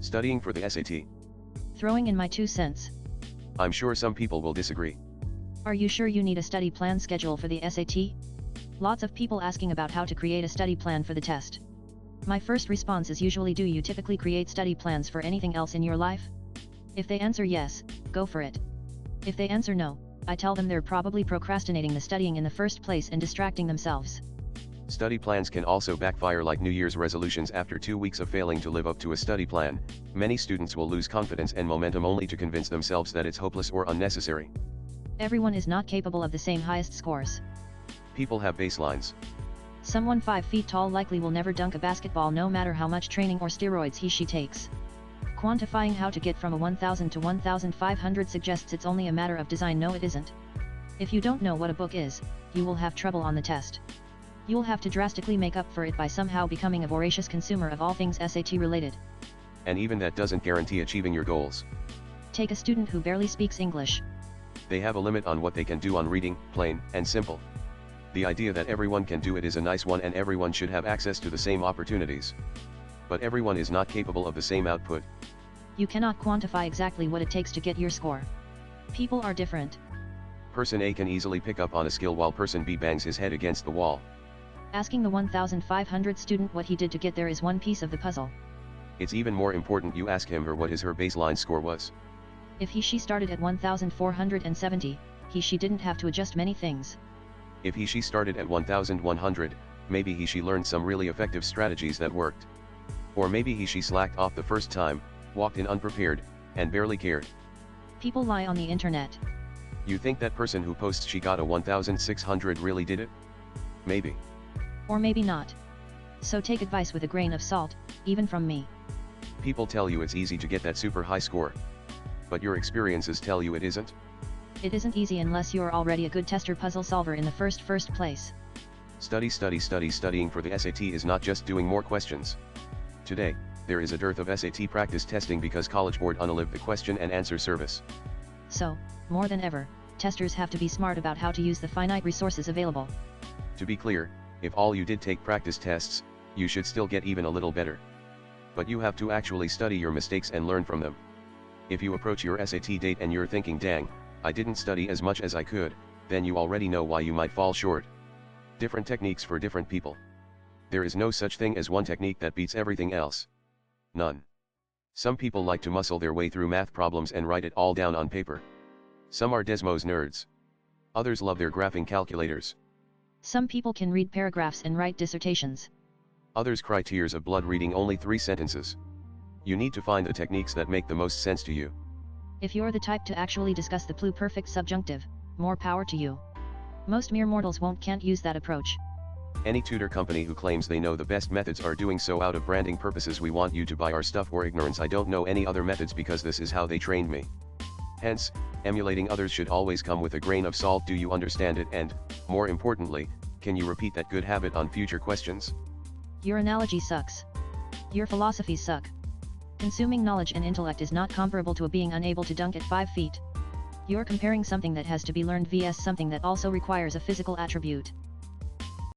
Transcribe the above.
Studying for the SAT. Throwing in my 2 cents. I'm sure some people will disagree. Are you sure you need a study plan schedule for the SAT? Lots of people asking about how to create a study plan for the test. My first response is usually, do you typically create study plans for anything else in your life? If they answer yes, go for it. If they answer no, I tell them they're probably procrastinating the studying in the first place and distracting themselves. Study plans can also backfire like New Year's resolutions. After 2 weeks of failing to live up to a study plan, many students will lose confidence and momentum only to convince themselves that it's hopeless or unnecessary. Everyone is not capable of the same highest scores. People have baselines. Someone 5 feet tall likely will never dunk a basketball no matter how much training or steroids he/she takes. Quantifying how to get from a 1000 to 1500 suggests it's only a matter of design. No, it isn't. If you don't know what a book is, you will have trouble on the test. You'll have to drastically make up for it by somehow becoming a voracious consumer of all things SAT related. And even that doesn't guarantee achieving your goals. Take a student who barely speaks English. They have a limit on what they can do on reading, plain and simple. The idea that everyone can do it is a nice one, and everyone should have access to the same opportunities. But everyone is not capable of the same output. You cannot quantify exactly what it takes to get your score. People are different. Person A can easily pick up on a skill while person B bangs his head against the wall. Asking the 1500 student what he did to get there is one piece of the puzzle. It's even more important you ask him or what his/her baseline score was. If he/she started at 1470, he/she didn't have to adjust many things. If he/she started at 1100, maybe he/she learned some really effective strategies that worked. Or maybe he/she slacked off the first time, walked in unprepared, and barely cared. People lie on the internet. You think that person who posts she got a 1600 really did it? Maybe. Or maybe not. So take advice with a grain of salt, even from me. People tell you it's easy to get that super high score. But your experiences tell you it isn't. It isn't easy unless you're already a good tester puzzle solver in the first place. Studying for the SAT is not just doing more questions. Today, there is a dearth of SAT practice testing because College Board unalived the question and answer service. So, more than ever, testers have to be smart about how to use the finite resources available. To be clear, if all you did take practice tests, you should still get even a little better. But you have to actually study your mistakes and learn from them. If you approach your SAT date and you're thinking, dang, I didn't study as much as I could, then you already know why you might fall short. Different techniques for different people. There is no such thing as one technique that beats everything else. None. Some people like to muscle their way through math problems and write it all down on paper. Some are Desmos nerds. Others love their graphing calculators. Some people can read paragraphs and write dissertations. Others cry tears of blood reading only 3 sentences. You need to find the techniques that make the most sense to you. If you're the type to actually discuss the pluperfect subjunctive, more power to you. Most mere mortals can't use that approach. Any tutor company who claims they know the best methods are doing so out of branding purposes. We want you to buy our stuff, or ignorance. I don't know any other methods because this is how they trained me. Hence, emulating others should always come with a grain of salt. Do you understand it? And, more importantly, can you repeat that good habit on future questions? Your analogy sucks. Your philosophies suck. Consuming knowledge and intellect is not comparable to a being unable to dunk at 5 feet. You're comparing something that has to be learned vs something that also requires a physical attribute.